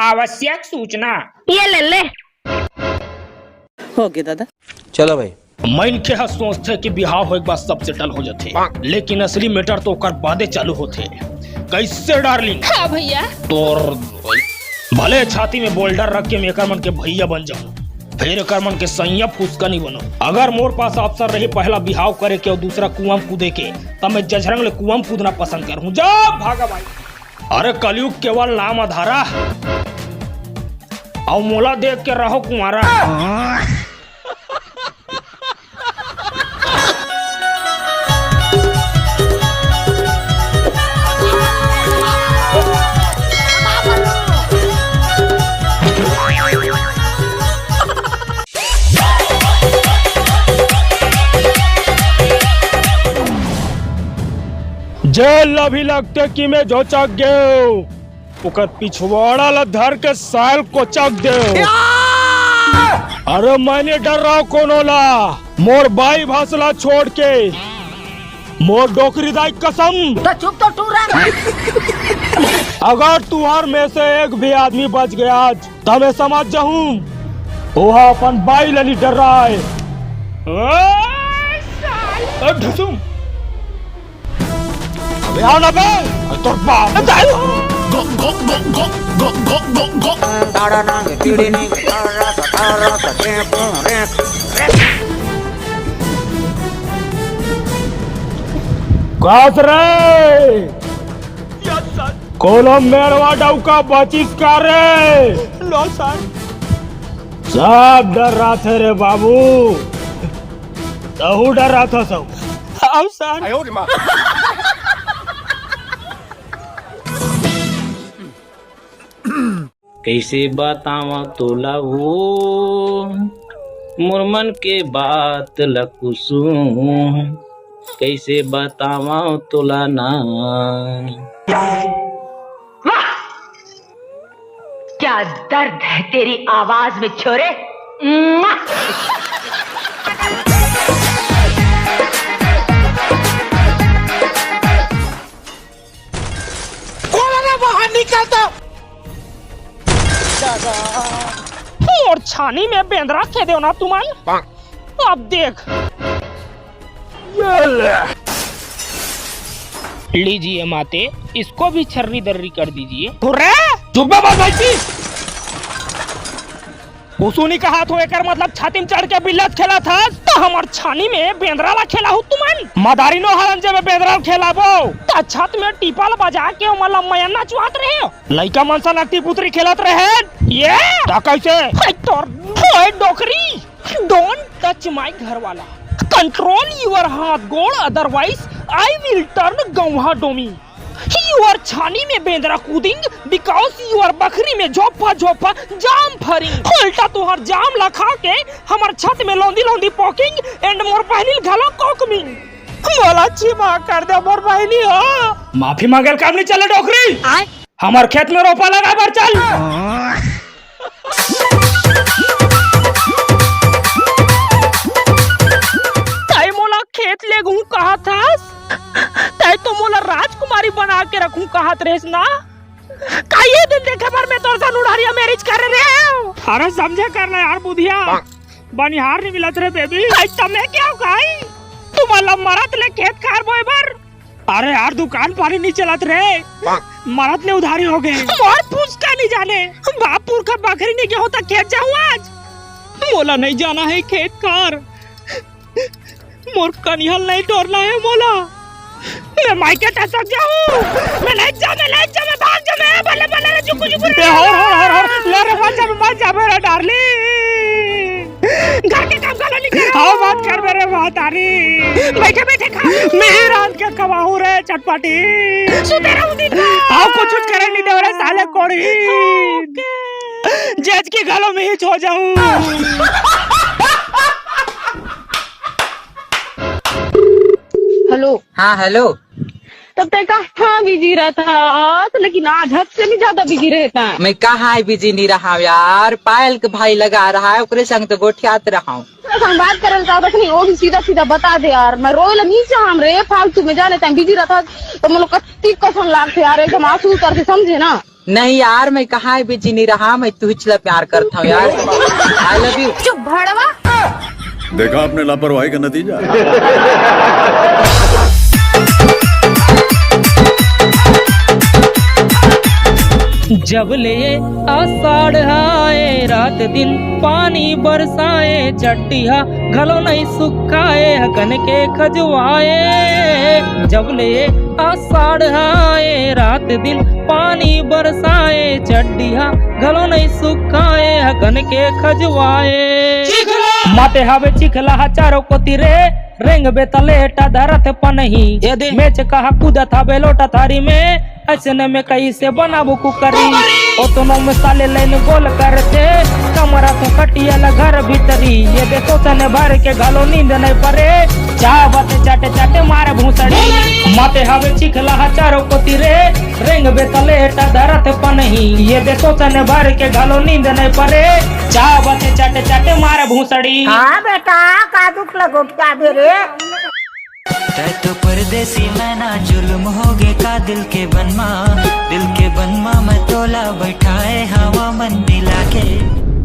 आवश्यक सूचना। ये ले ले। ओके दादा। चलो भाई। मन के हर सोचते कि बिहाव हो एक बार सब सेटल हो जाते, लेकिन असली मैटर तो कर बादे चालू होते। कैसे डार्लिंग? हाँ भैया। तोर भले छाती में बोल्डर रख के मेकर मन के भैया बन जाऊं, फिर एकर मन के सैया फुसका नहीं बनो। अगर मोर पास अवसर रही पहला बिहाव करे के और दूसरा कुआं कूदे के, तब मैं जझरंग ले कुआं कूदना पसंद करूं। जा भागा भाई। अरे कलयुग केवल नाम आधारा और मोला देख के रहो कुमारा। जेल अभी लगते कि मैं जो चक गए ओकर पिछवाड़ा ला धर के साल को चक दे। अरे मैंने डर रहा कोनो ला, मोर बाई भासला छोड़ के मोर डोकरी दाई कसम। तो चुप तो टूरा। अगर तुहार में से एक भी आदमी बच गया आज, तो मैं समझ जाऊं वह अपन बाई लली डर रहा है। ढुसुम ना बे तो बाप कास रे कोलम मेरवा डौका बचिस का रे। लो सर सब डर रहा थे रे बाबू, तहु डर रहा था सब। अब सर कैसे बतावा तोला वो मुरमन के बात लकुसू, कैसे बतावा तोला ना। क्या दर्द है तेरी आवाज में छोरे। बाहर निकलता और छानी में बेंदरा के दो ना तुमन। अब देख लीजिए माते, इसको भी छर्री दर्री कर दीजिए। चुप भाई, उसने कहा तो एकर मतलब छाती में चढ़ के बिल्लत खेला था, तो हमार छानी में बेंदरा ला खेला हो तुमन। मदारी नो हरंजे में बेंदरा खेला वो, तो छत में टीपल बजा के मतलब मयना चुआत रहे। लइका मनसा नटी पुत्री खेलत रहे ये ता कैसे तोर डोकरी। डोंट टच माय घर वाला, कंट्रोल योर हाथ गोड़, अदरवाइज आई विल टर्न गौहा डोमी। You are छानी में बेंदरा कूदिंग because you are बकरी में झोपा झोपा जाम फरिंग। उल्टा तुहार जाम लखा के हमार छत में लौंदी लौंदी पॉकिंग एंड मोर पहली घालो कोकमिंग। बोला क्षमा कर दे मोर बहनी हो। माफी मांगल काम नहीं चले डोकरी, हमार खेत में रोपा लगा बार चल। ताई मोला खेत ले गूं कहा था, ताई तो मोला राजकुमारी बना के रखूं कहत रेस ना। का ये दिन देखे पर मैं तोर सन उड़ारिया मैरिज कर रहे। अरे समझे करना यार बुधिया, बनिहार नहीं मिलत रे बेबी। तमे क्या काई तुम अल्लाह मरत ले खेत कार बोए बर। अरे यार दुकान पानी नहीं चलत रे, मरत ले उधारी हो गए। मोर पूछ का नहीं जाने बापुर का बकरी नहीं क्या होता खेत जाऊं आज। मोला नहीं जाना है खेत कार, मोर कनिहल नहीं तोड़ना है मोला। मैं माइके टसक जाऊं, मैं ले जा मैं भाग जा मैं बल्ले बल्ले रे जुकु जुकु रे। हो ले रे मत जा मेरा डार्लिंग। घर के काम का नहीं कर। आओ बात कर मेरे महतारी, बैठे बैठे खा। मैं रात के कमाऊं रे चटपटी, सुते रहूं दिन भर। आओ कुछ करे नहीं दे रे साले कोड़ी, जज के गालों में ही छो जाऊं। हेलो। हाँ हेलो। तब तक कहाँ बिजी रहता है, लेकिन आज हद से भी ज्यादा बिजी रहता है। मैं कहाँ बिजी नहीं रहा हूँ यार, पायल के भाई लगा रहा है ओकरे संग तो गोठियात रहा हूँ। बात करे नहीं, वो भी सीधा सीधा बता दे यार। मैं रोए नीचे हम रे फालतू में जाने टाइम बिजी रहता तो मतलब कत्ती कसम लागते यार, एकदम आंसू करके समझे ना। नहीं यार मैं कहाँ बिजी नहीं रहा, मैं तुझसे प्यार करता हूँ यार। I love you. चुप भड़वा। देखा आपने लापरवाही का नतीजा। जब ले आषाढ़ आए रात दिन पानी बरसाए, चट्टिया घलो नहीं सुखाए हकन के खजवाए। जब ले आषाढ़ आए रात दिन पानी बरसाए, चट्टिया घलो नहीं सुखाए हकन के खजवाए। माते हवे चिखला चारों को तिरे रेंग बेतलेटा धरत पनही, मेच कहा कूदत हवे लोटा थारी में, ऐसे में कैसे बनाबू कुकरी। ओतनो में साले लाइन गोल करते कमरा तो कटिया घर भीतरी, ये देखो सने भर के घलो नींद नहीं पड़े, चावत चाटे चाटे मारे भूसड़ी। माते हवे चिखला चारों को तिरे रेंग बेतलेटा धरत पनही, ये देखो सने भर के घलो नींद नहीं पड़े, चावत चाटे चाटे मारे भूसड़ी। हाँ बेटा का दुख लगोटका दे रे। तै तो परदेसी मैं ना जुल्म हो गे का दिल के बनवा।